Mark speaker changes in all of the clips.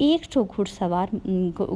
Speaker 1: 100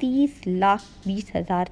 Speaker 1: 30,20,000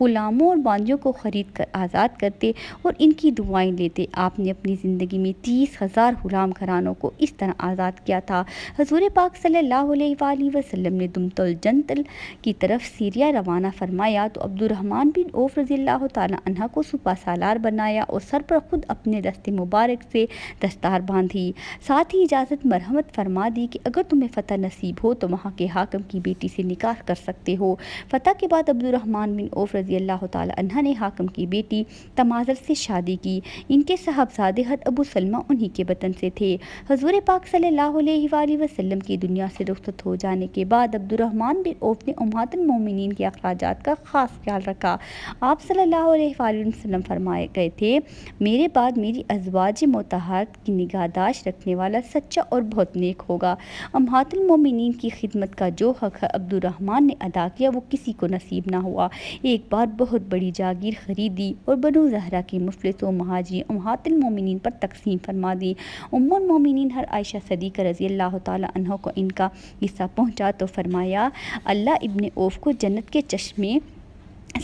Speaker 1: غلاموں اور باندیوں کو خرید کر آزاد کرتے اور ان کی دعائیں لیتے۔ آپ نے اپنی زندگی میں 30,000 غلام گھرانوں کو اس طرح آزاد کیا تھا۔ حضور پاک صلی اللہ علیہ وآلہ وسلم نے دمت الجندل کی طرف سیریا روانہ فرمایا تو عبد الرحمن بن عوف رضی اللہ تعالیٰ عنہ کو سپہ سالار بنایا اور سر پر خود اپنے دست مبارک سے دستار باندھی۔ ساتھ ہی اجازت مرحمت فرما دی کہ اگر تمہیں فتح نصیب ہو تو وہاں کے حاکم کی بیٹی سے نکاح کر سکتے ہو۔ فتح کے بعد عبد الرحمن بن عوف رضی اللہ تعالیٰ عنہ نے حاکم کی بیٹی تمازر سے شادی کی۔ ان کے صاحبزادے حضرت ابو سلمہ انہی کے وطن سے تھے۔ حضور پاک صلی اللہ علیہ وآلہ وسلم کی دنیا سے رخصت ہو جانے کے بعد عبد الرحمن بن عوف نے امہات المومنین کے اخراجات کا خاص خیال رکھا۔ آپ صلی اللہ علیہ وآلہ وسلم فرمائے گئے تھے، میرے بعد میری ازواج مطہرات کی نگہداشت رکھنے والا سچا اور بہت نیک ہوگا۔ امہات المومنین کی خدمت کا جو حق عبد الرحمن نے ادا کیا وہ کسی کو نصیب نہ ہوا۔ ایک بار بہت بڑی جاگیر خریدی اور بنو زہرہ کے مفلس و مہاجرین امہات المومنین پر تقسیم فرما دی۔ ام المومنین عائشہ صدیقہ رضی اللہ تعالیٰ عنہ کو ان کا حصہ پہنچا تو فرمایا، اللہ ابن عوف کو جنت کے چشمے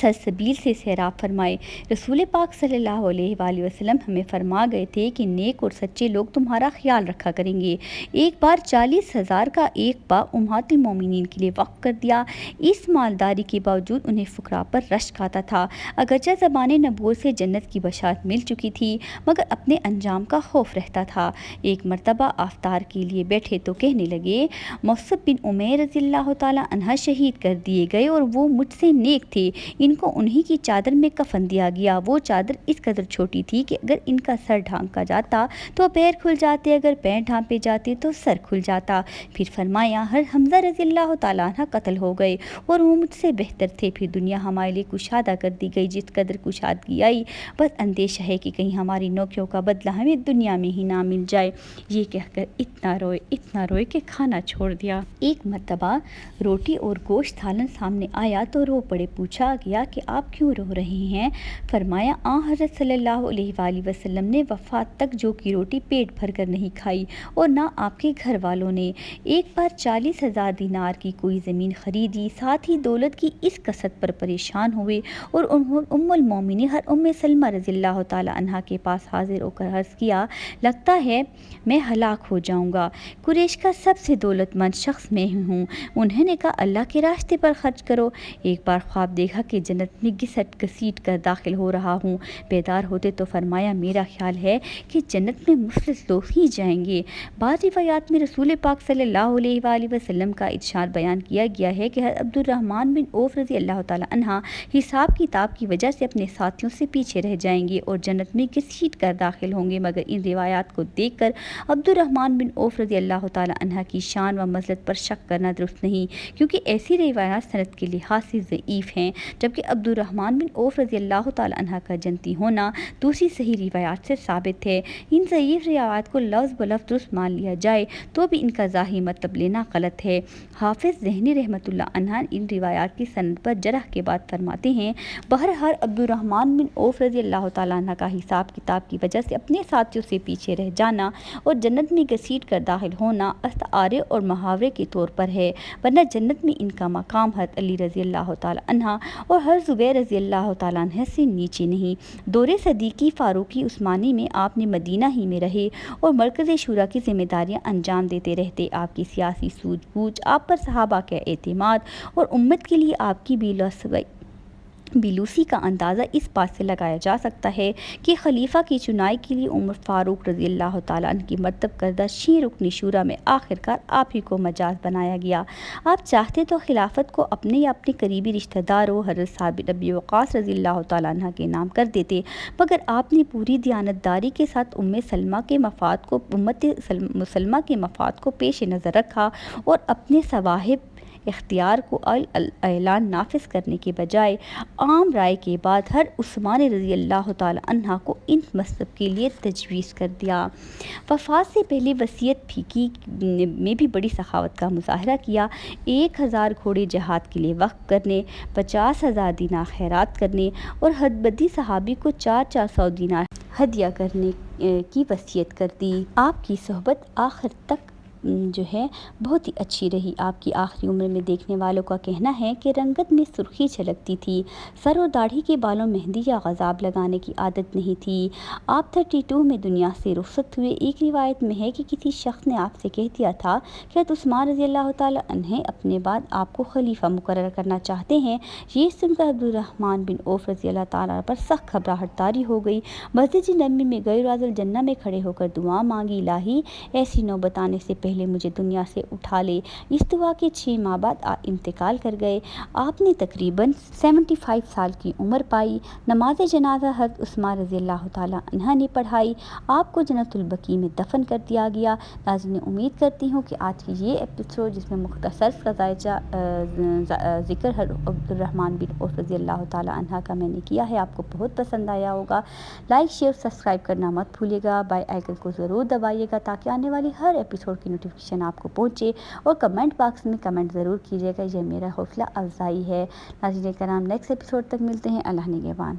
Speaker 1: سلسبیل سے سیراب فرمائے۔ رسول پاک صلی اللہ علیہ وآلہ وسلم ہمیں فرما گئے تھے کہ نیک اور سچے لوگ تمہارا خیال رکھا کریں گے۔ ایک بار 40,000 کا ایک باغ امہات المومنین کے لیے وقف کر دیا۔ اس مالداری کے باوجود انہیں فقراء پر رشک آتا تھا۔ اگرچہ زبان نبوت سے جنت کی بشارت مل چکی تھی مگر اپنے انجام کا خوف رہتا تھا۔ ایک مرتبہ افطار کے لیے بیٹھے تو کہنے لگے، مصعب بن عمیر رضی اللہ تعالیٰ عنہ شہید کر دیے گئے اور وہ مجھ سے نیک تھے، ان کو انہی کی چادر میں کفن دیا گیا۔ وہ چادر اس قدر چھوٹی تھی کہ اگر ان کا سر ڈھانکا جاتا تو پیر کھل جاتے، اگر پیر ڈھانپے جاتے تو سر کھل جاتا۔ پھر فرمایا، حمزہ رضی اللہ تعالیٰ عنہ قتل ہو گئے اور وہ مجھ سے بہتر تھے، پھر دنیا ہمارے لیے کشادہ کر دی گئی، جس قدر کشادگی آئی بس اندیشہ ہے کہ کہیں ہماری نوکیوں کا بدلہ ہمیں دنیا میں ہی نہ مل جائے۔ یہ کہہ کر اتنا روئے کہ کھانا چھوڑ دیا۔ ایک مرتبہ روٹی اور گوشت سالن سامنے آیا تو رو پڑے۔ پوچھا گیا کہ آپ کیوں رو رہے ہیں؟ فرمایا، حضرت صلی اللہ علیہ وآلہ وسلم نے وفات تک جو کی روٹی پیٹ بھر کر نہیں کھائی اور نہ آپ کے گھر والوں نے۔ ایک بار 40,000 دینار کی کوئی زمین خریدی، ساتھ ہی دولت کی اس کثرت پر پریشان ہوئے اور ام المومنین ام سلمہ رضی اللہ تعالیٰ عنہ کے پاس حاضر ہو کر عرض کیا، لگتا ہے میں ہلاک ہو جاؤں گا، قریش کا سب سے دولت مند شخص میں ہی ہوں۔ انہوں نے کہا، اللہ کے راستے پر خرچ کرو۔ ایک بار خواب دیکھا کہ جنت میں گھسٹ گھسیٹ کر داخل ہو رہا ہوں۔ بیدار ہوتے تو فرمایا، میرا خیال ہے کہ جنت میں مفلس لوگ ہی جائیں گے۔ بعض روایات میں رسول پاک صلی اللہ علیہ وآلہ وسلم کا ارشاد بیان کیا گیا ہے کہ عبد الرحمن بن عوف رضی اللہ تعالیٰ عنہ حساب کتاب کی وجہ سے اپنے ساتھیوں سے پیچھے رہ جائیں گے اور جنت میں گھسیٹ کر داخل ہوں گے، مگر ان روایات کو دیکھ کر عبد الرحمن بن عوف رضی اللہ تعالیٰ عنہ کی شان و منزلت پر شک کرنا درست نہیں، کیونکہ ایسی روایات سند کے لحاظ سے ضعیف ہیں، جبکہ عبد الرحمن بن عوف رضی اللہ تعالیٰ عنہ کا جنتی ہونا دوسری صحیح روایات سے ثابت ہے۔ ان ضعیف روایات کو لفظ بلفظ درست مان لیا جائے تو بھی ان کا ظاہری مطلب لینا غلط ہے۔ حافظ ذہنی رحمۃ اللہ عنہ ان روایات کی سند پر جرح کے بعد فرماتے ہیں، بہرحال عبد الرحمن بن عوف رضی اللہ تعالیٰ عنہ کا حساب کتاب کی وجہ سے اپنے ساتھیوں سے پیچھے رہ جانا اور جنت میں گھسیٹ کر داخل ہونا استعارے اور محاورے کے طور پر ہے، ورنہ جنت میں ان کا مقام حضرت علی رضی اللہ تعالیٰ عنہ اور حضرت زبیر رضی اللہ تعالیٰ عنہ سے نیچے نہیں۔ دور صدیقی فاروقی عثمانی میں آپ نے مدینہ ہی میں رہے اور مرکز شورا کی ذمہ داریاں انجام دیتے رہتے۔ آپ کی سیاسی سوجھ بوجھ، آپ پر صحابہ کا اعتماد اور امت کے لیے آپ کی بیلوسی کا اندازہ اس بات سے لگایا جا سکتا ہے کہ خلیفہ کی چنائی کے لیے عمر فاروق رضی اللہ تعالیٰ عنہ کی مرتب کردہ 6 رکن شورا میں آخرکار آپ ہی کو مجاز بنایا گیا۔ آپ چاہتے تو خلافت کو اپنے یا اپنے قریبی رشتہ داروں حضرت سعد بن ابی وقاص رضی اللہ تعالیٰ عنہ کے نام کر دیتے، مگر آپ نے پوری دیانتداری کے ساتھ امت مسلمہ کے مفاد کو پیش نظر رکھا اور اپنے صواہب اختیار کو اعلان نافذ کرنے کے بجائے عام رائے کے بعد ہر عثمان رضی اللہ تعالیٰ عنہ کو ان منصب کے لیے تجویز کر دیا۔ وفات سے پہلے وصیت میں بھی بڑی سخاوت کا مظاہرہ کیا۔ 1000 گھوڑے جہاد کے لیے وقف کرنے، 50,000 دینار خیرات کرنے اور حدبدی صحابی کو 400 دینار ہدیہ کرنے کی وصیت کر دی۔ آپ کی صحبت آخر تک جو ہے بہت ہی اچھی رہی۔ آپ کی آخری عمر میں دیکھنے والوں کا کہنا ہے کہ رنگت میں سرخی چھلکتی تھی، سر اور داڑھی کے بالوں مہندی یا غضاب لگانے کی عادت نہیں تھی۔ آپ 32 میں دنیا سے رخصت ہوئے۔ ایک روایت میں ہے کہ کسی شخص نے آپ سے کہہ دیا تھا کہ عثمان رضی اللہ تعالیٰ عنہ اپنے بعد آپ کو خلیفہ مقرر کرنا چاہتے ہیں۔ یہ سن کر عبدالرحمن بن عوف رضی اللہ تعالیٰ پر سخت گھبراہٹ طاری ہو گئی۔ مسجد نبوی میں گئے، راز الجنہ میں کھڑے ہو کر دعا مانگی، الہی ایسی نوبت آنے سے پہلے مجھے دنیا سے اٹھا لے۔ اس دعا کے 6 ماہ بعد آپ انتقال کر گئے۔ آپ نے تقریباً 75 سال کی عمر پائی۔ نماز جنازہ حضرت عثمان رضی اللہ تعالیٰ عنہ نے پڑھائی۔ آپ کو جنت البقیع میں دفن کر دیا گیا۔ ناظرین، امید کرتی ہوں کہ آج کی یہ ایپیسوڈ جس میں مختصر سا ذکر عبدالرحمن بن عوف رضی اللہ تعالیٰ عنہ کا میں نے کیا ہے، آپ کو بہت پسند آیا ہوگا۔ لائک شیئر سبسکرائب کرنا مت بھولیے گا، بیل آئیکن کو ضرور دبائیے گا تاکہ آنے والی ہر ایپیسوڈ کی نوٹیفیکیشن آپ کو پہنچے، اور کمنٹ باکس میں کمنٹ ضرور کیجیے گا، یہ میرا حوصلہ افزائی ہے۔ ناظرین کرام، نیکسٹ ایپیسوڈ تک ملتے ہیں۔ اللہ نگہبان۔